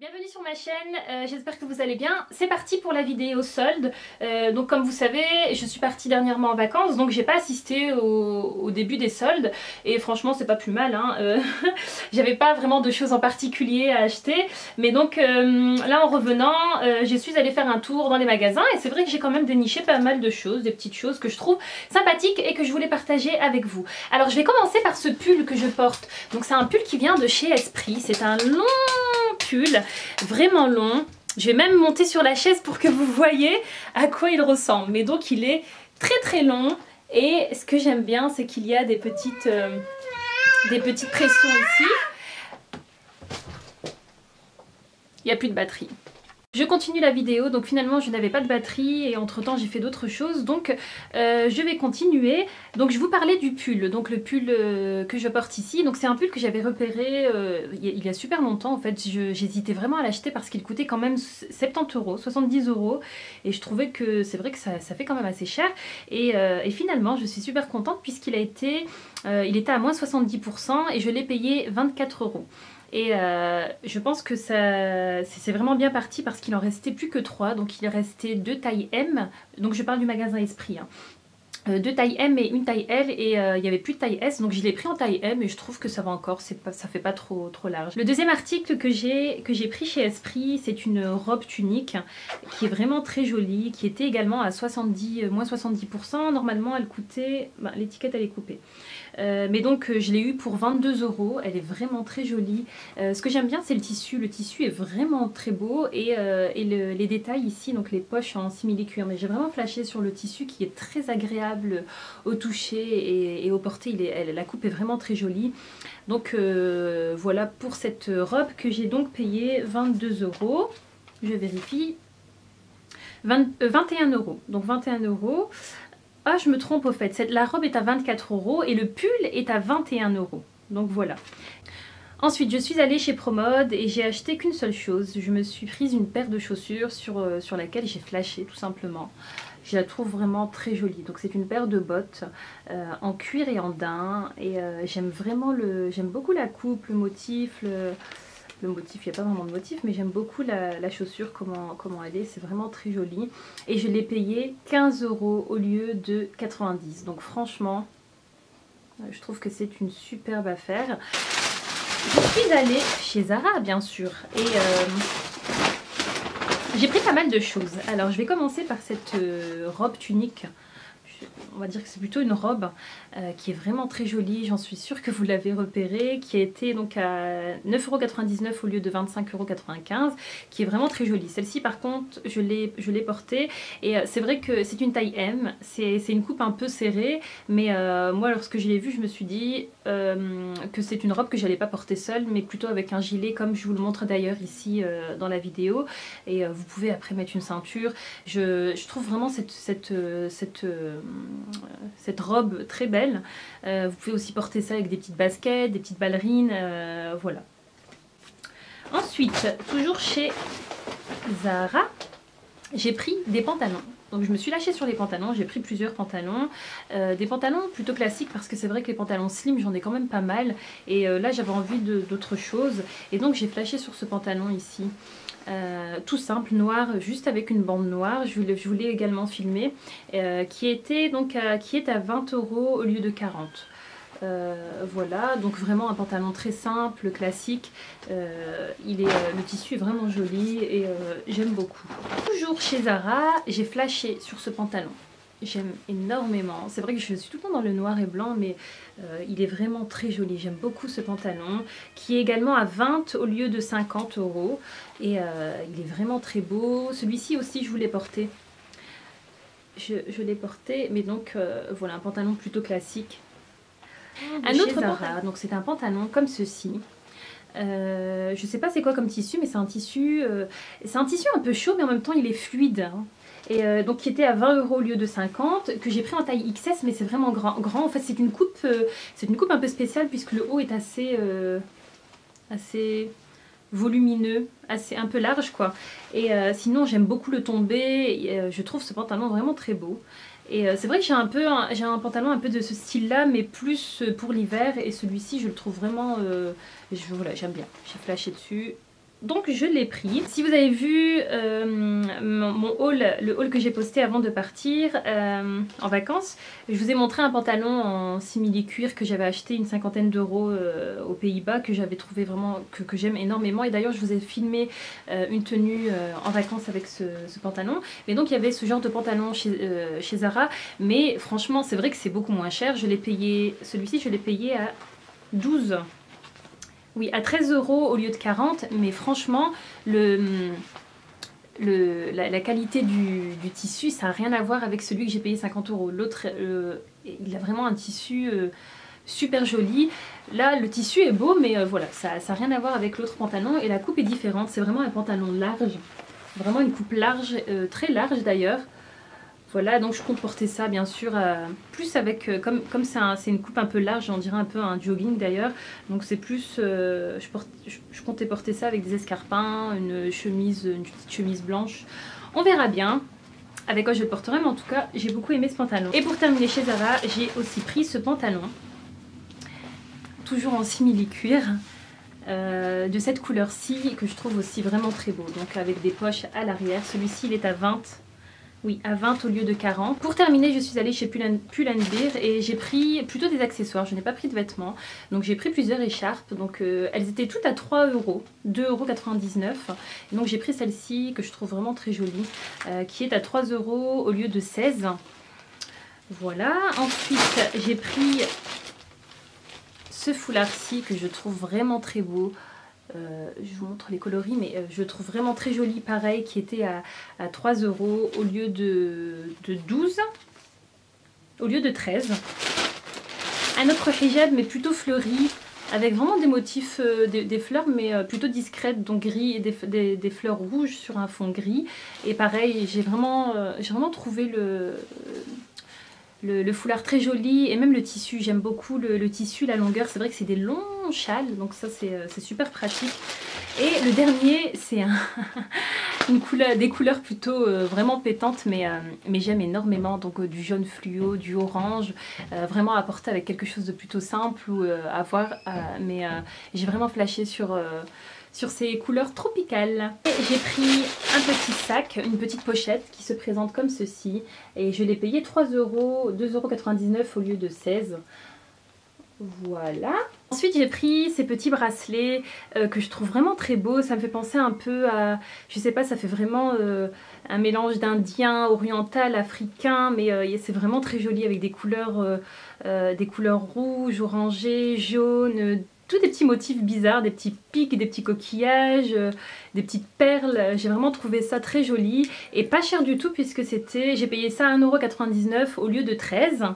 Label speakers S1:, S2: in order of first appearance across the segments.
S1: Bienvenue sur ma chaîne, j'espère que vous allez bien. C'est parti pour la vidéo solde. Donc comme vous savez, je suis partie dernièrement en vacances, donc j'ai pas assisté au début des soldes. Et franchement c'est pas plus mal, hein. J'avais pas vraiment de choses en particulier à acheter. Mais donc là en revenant, je suis allée faire un tour dans les magasins. Et c'est vrai que j'ai quand même déniché pas mal de choses, des petites choses que je trouve sympathiques et que je voulais partager avec vous. Alors je vais commencer par ce pull que je porte. Donc c'est un pull qui vient de chez Esprit, c'est un long pull, vraiment long. Je vais même monter sur la chaise pour que vous voyez à quoi il ressemble. Mais donc il est très long et ce que j'aime bien c'est qu'il y a des petites pressions ici. Il n'y a plus de batterie. Je continue la vidéo, donc finalement je n'avais pas de batterie et entre temps j'ai fait d'autres choses, donc je vais continuer. Donc je vous parlais du pull, donc le pull que je porte ici, donc c'est un pull que j'avais repéré il y a super longtemps en fait. J'hésitais vraiment à l'acheter parce qu'il coûtait quand même 70 €, 70 € et je trouvais que c'est vrai que ça fait quand même assez cher et finalement je suis super contente puisqu'il était à moins 70% et je l'ai payé 24 €. Et je pense que c'est vraiment bien parti parce qu'il en restait plus que 3, donc il restait 2 tailles M, donc je parle du magasin Esprit, hein. 2 tailles M et une taille L et il n'y avait plus de taille S, donc je l'ai pris en taille M et je trouve que ça va encore, ça fait pas trop large. Le deuxième article que j'ai pris chez Esprit, c'est une robe tunique qui est vraiment très jolie, qui était également à moins 70%, normalement elle coûtait, l'étiquette elle est coupée. Mais donc je l'ai eu pour 22 €, elle est vraiment très jolie. Ce que j'aime bien c'est le tissu est vraiment très beau et les détails ici, donc les poches en simili-cuir, mais j'ai vraiment flashé sur le tissu qui est très agréable au toucher et au porté, la coupe est vraiment très jolie. Donc voilà pour cette robe que j'ai donc payée 22 €, je vérifie, 21 €, donc 21 €. Ah, je me trompe au fait, la robe est à 24 € et le pull est à 21 €. Donc voilà. Ensuite, je suis allée chez Promode et j'ai acheté qu'une seule chose. Je me suis prise une paire de chaussures sur laquelle j'ai flashé tout simplement. Je la trouve vraiment très jolie. Donc c'est une paire de bottes en cuir et en daim. Et j'aime beaucoup la coupe, le motif. Le motif, il n'y a pas vraiment de motif, mais j'aime beaucoup la chaussure, comment elle est, c'est vraiment très joli. Et je l'ai payé 15 € au lieu de 90 €. Donc franchement, je trouve que c'est une superbe affaire. Je suis allée chez Zara, bien sûr, et j'ai pris pas mal de choses. Alors je vais commencer par cette robe tunique. On va dire que c'est plutôt une robe qui est vraiment très jolie, j'en suis sûre que vous l'avez repérée, qui a été donc à 9,99 € au lieu de 25,95 €, qui est vraiment très jolie. Celle-ci par contre je l'ai portée et c'est vrai que c'est une taille M, c'est une coupe un peu serrée, mais moi lorsque je l'ai vue je me suis dit que c'est une robe que j'allais pas porter seule, mais plutôt avec un gilet comme je vous le montre d'ailleurs ici dans la vidéo, et vous pouvez après mettre une ceinture. Je trouve vraiment cette robe très belle. Vous pouvez aussi porter ça avec des petites baskets, des petites ballerines, voilà. Ensuite, toujours chez Zara, j'ai pris des pantalons. Donc je me suis lâchée sur les pantalons, j'ai pris plusieurs pantalons, des pantalons plutôt classiques parce que c'est vrai que les pantalons slim j'en ai quand même pas mal et là j'avais envie d'autre chose et donc j'ai flashé sur ce pantalon ici. Tout simple, noir, juste avec une bande noire, je voulais également filmer, qui est à 20 € au lieu de 40 €. Voilà, donc vraiment un pantalon très simple, classique, le tissu est vraiment joli et j'aime beaucoup. Toujours chez Zara, j'ai flashé sur ce pantalon. J'aime énormément, c'est vrai que je suis tout le temps dans le noir et blanc, mais il est vraiment très joli. J'aime beaucoup ce pantalon qui est également à 20 € au lieu de 50 € et il est vraiment très beau. Celui-ci aussi je voulais porter, je l'ai porté, mais donc voilà, un pantalon plutôt classique. Un autre Zara, donc c'est un pantalon comme ceci. Je sais pas c'est quoi comme tissu, mais c'est un tissu un peu chaud, mais en même temps il est fluide, hein. Et donc qui était à 20 € au lieu de 50, que j'ai pris en taille XS, mais c'est vraiment grand. En fait c'est une coupe un peu spéciale puisque le haut est assez volumineux, un peu large quoi. Et sinon j'aime beaucoup le tombé, et, je trouve ce pantalon vraiment très beau. Et c'est vrai que j'ai un pantalon un peu de ce style là, mais plus pour l'hiver, et celui-ci je le trouve vraiment, voilà, j'aime bien. J'ai flashé dessus, Donc je l'ai pris. Si vous avez vu mon haul, le haul que j'ai posté avant de partir en vacances, je vous ai montré un pantalon en simili-cuir que j'avais acheté une 50aine d'euros aux Pays-Bas, que j'avais trouvé vraiment, que j'aime énormément. Et d'ailleurs je vous ai filmé une tenue en vacances avec ce pantalon. Mais donc il y avait ce genre de pantalon chez Zara, mais franchement c'est vrai que c'est beaucoup moins cher. Je l'ai payé, celui-ci je l'ai payé à 12. Oui, à 13 euros au lieu de 40, mais franchement, la qualité du tissu, ça n'a rien à voir avec celui que j'ai payé 50 euros. L'autre, il a vraiment un tissu super joli. Là, le tissu est beau, mais voilà, ça n'a rien à voir avec l'autre pantalon et la coupe est différente. C'est vraiment un pantalon large, vraiment une coupe large, très large d'ailleurs. Voilà, donc je compte porter ça bien sûr, plus avec, comme c'est une coupe un peu large, on dirait un peu un jogging d'ailleurs, donc c'est plus, je comptais porter ça avec des escarpins, une petite chemise blanche, on verra bien avec quoi je le porterai, mais en tout cas j'ai beaucoup aimé ce pantalon. Et pour terminer chez Zara, j'ai aussi pris ce pantalon, toujours en simili-cuir, de cette couleur-ci, que je trouve aussi vraiment très beau, donc avec des poches à l'arrière. Celui-ci il est à 20. Oui, à 20 au lieu de 40. Pour terminer, je suis allée chez Pull&Bear et j'ai pris plutôt des accessoires. Je n'ai pas pris de vêtements. Donc j'ai pris plusieurs écharpes. Donc elles étaient toutes à 3 euros, 2,99 €. Donc j'ai pris celle-ci que je trouve vraiment très jolie, qui est à 3 euros au lieu de 16. Voilà. Ensuite, j'ai pris ce foulard-ci que je trouve vraiment très beau. Je vous montre les coloris, mais je trouve vraiment très joli, pareil, qui était à 3 euros au lieu de 12, au lieu de 13. Un autre hijab, mais plutôt fleuri, avec vraiment des motifs, des fleurs, mais plutôt discrètes, donc gris et des fleurs rouges sur un fond gris. Et pareil, j'ai vraiment trouvé le foulard très joli, et même le tissu, j'aime beaucoup le tissu, la longueur, c'est vrai que c'est des longs châles, donc ça c'est super pratique. Et le dernier, c'est des couleurs plutôt vraiment pétantes, mais j'aime énormément, donc du jaune fluo, du orange, vraiment à porter avec quelque chose de plutôt simple ou à voir, mais j'ai vraiment flashé sur ces couleurs tropicales. J'ai pris un petit sac, une petite pochette qui se présente comme ceci, et je l'ai payé 3 euros, 2,99 € au lieu de 16. Voilà. Ensuite j'ai pris ces petits bracelets que je trouve vraiment très beaux. Ça me fait penser un peu à, je sais pas, ça fait vraiment un mélange d'indien, oriental, africain, mais c'est vraiment très joli avec des couleurs rouges, orangées, jaunes, tous des petits motifs bizarres, des petits pics, des petits coquillages, des petites perles. J'ai vraiment trouvé ça très joli et pas cher du tout, puisque j'ai payé ça à 1,99 € au lieu de 13 €.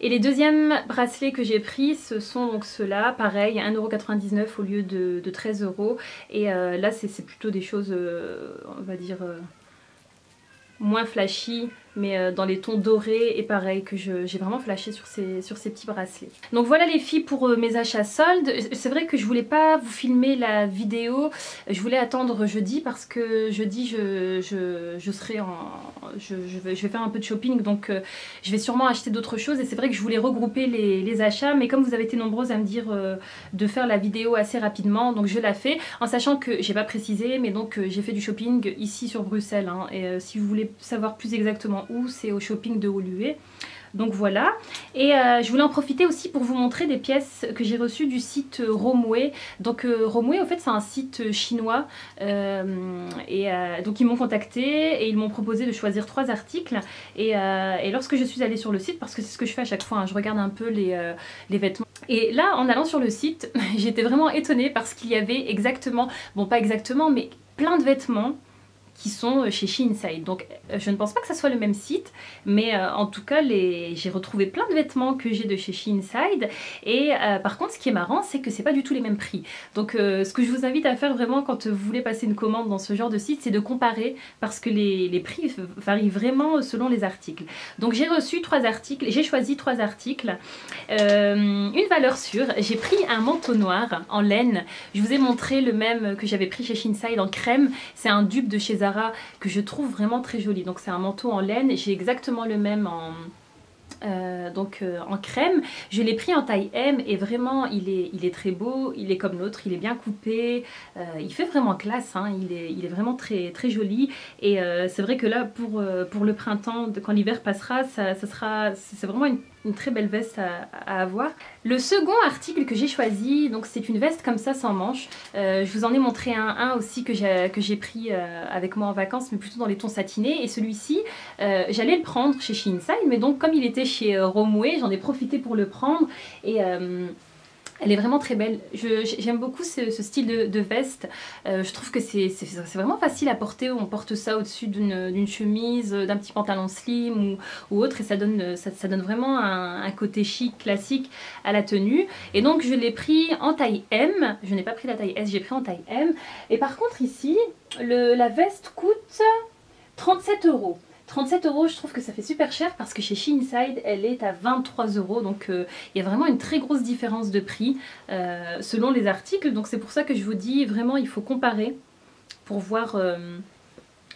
S1: Et les deuxièmes bracelets que j'ai pris, ce sont donc ceux-là, pareil, 1,99 € au lieu de 13 €. Et là, c'est plutôt des choses, on va dire, moins flashy, mais dans les tons dorés, et pareil, que j'ai vraiment flashé sur ces petits bracelets. Donc voilà les filles pour mes achats soldes. C'est vrai que je voulais pas vous filmer la vidéo, je voulais attendre jeudi, parce que jeudi je vais faire un peu de shopping, donc je vais sûrement acheter d'autres choses, et c'est vrai que je voulais regrouper les achats, mais comme vous avez été nombreuses à me dire de faire la vidéo assez rapidement, donc je la fais, en sachant que j'ai pas précisé, mais donc j'ai fait du shopping ici sur Bruxelles, hein, et si vous voulez savoir plus exactement où, c'est au shopping de Woluwe. Donc voilà, et je voulais en profiter aussi pour vous montrer des pièces que j'ai reçues du site Romwe. Donc Romwe, en fait, c'est un site chinois, donc ils m'ont contacté et ils m'ont proposé de choisir 3 articles, et lorsque je suis allée sur le site, parce que c'est ce que je fais à chaque fois, hein, je regarde un peu les vêtements, et là en allant sur le site j'étais vraiment étonnée, parce qu'il y avait exactement, bon pas exactement, mais plein de vêtements qui sont chez Shein. Donc je ne pense pas que ça soit le même site, mais en tout cas j'ai retrouvé plein de vêtements que j'ai de chez Shein. Et par contre, ce qui est marrant, c'est que c'est pas du tout les mêmes prix. Donc ce que je vous invite à faire vraiment quand vous voulez passer une commande dans ce genre de site, c'est de comparer, parce que les prix varient vraiment selon les articles. Donc j'ai reçu 3 articles, j'ai choisi 3 articles, une valeur sûre. J'ai pris un manteau noir en laine. Je vous ai montré le même que j'avais pris chez Shein en crème. C'est un dupe de chez Zara que je trouve vraiment très joli. Donc c'est un manteau en laine, j'ai exactement le même en crème. Je l'ai pris en taille M et vraiment il est très beau, il est comme l'autre, il est bien coupé, il fait vraiment classe, hein, il est vraiment très, très joli et c'est vrai que là pour le printemps, quand l'hiver passera, c'est vraiment une très belle veste à avoir. Le second article que j'ai choisi, donc c'est une veste comme ça sans manches. Je vous en ai montré un aussi que j'ai pris avec moi en vacances, mais plutôt dans les tons satinés. Et celui-ci, j'allais le prendre chez Shein-Side, mais donc comme il était chez Romwe, j'en ai profité pour le prendre et elle est vraiment très belle. J'aime beaucoup ce style de veste. Je trouve que c'est vraiment facile à porter. On porte ça au-dessus d'une chemise, d'un petit pantalon slim ou autre. Et ça donne vraiment un côté chic, classique à la tenue. Et donc je l'ai pris en taille M. Je n'ai pas pris la taille S, j'ai pris en taille M. Et par contre ici, la veste coûte 37 €. 37 €, je trouve que ça fait super cher parce que chez Shein-Side, elle est à 23 €. Donc il y a vraiment une très grosse différence de prix selon les articles. Donc c'est pour ça que je vous dis vraiment il faut comparer pour voir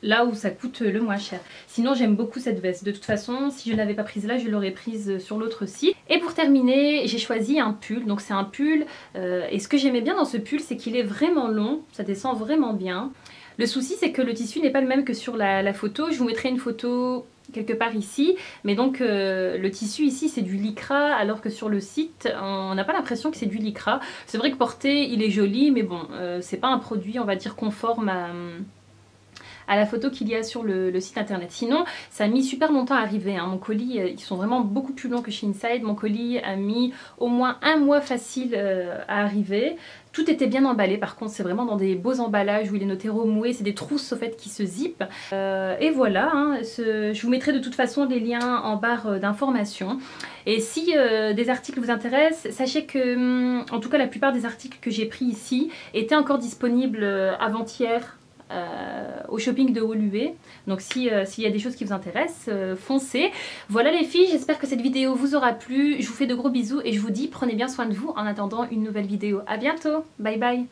S1: là où ça coûte le moins cher. Sinon j'aime beaucoup cette veste. De toute façon, si je ne l'avais pas prise là, je l'aurais prise sur l'autre site. Et pour terminer, j'ai choisi un pull. Donc c'est un pull et ce que j'aimais bien dans ce pull, c'est qu'il est vraiment long. Ça descend vraiment bien. Le souci c'est que le tissu n'est pas le même que sur la photo. Je vous mettrai une photo quelque part ici. Mais donc le tissu ici c'est du lycra alors que sur le site on n'a pas l'impression que c'est du lycra. C'est vrai que porté il est joli mais bon c'est pas un produit on va dire conforme à la photo qu'il y a sur le site internet. Sinon, ça a mis super longtemps à arriver. Hein. Mon colis, ils sont vraiment beaucoup plus longs que Shein-Side. Mon colis a mis au moins un mois facile à arriver. Tout était bien emballé, par contre c'est vraiment dans des beaux emballages où il est noté Romwe, c'est des trousses au fait qui se zippent. Et voilà, hein, je vous mettrai de toute façon les liens en barre d'informations. Et si des articles vous intéressent, sachez que en tout cas la plupart des articles que j'ai pris ici étaient encore disponibles avant-hier au shopping de Woluwe. Donc s'il y a des choses qui vous intéressent, foncez. Voilà les filles, j'espère que cette vidéo vous aura plu. Je vous fais de gros bisous et je vous dis prenez bien soin de vous en attendant une nouvelle vidéo. À bientôt, bye bye.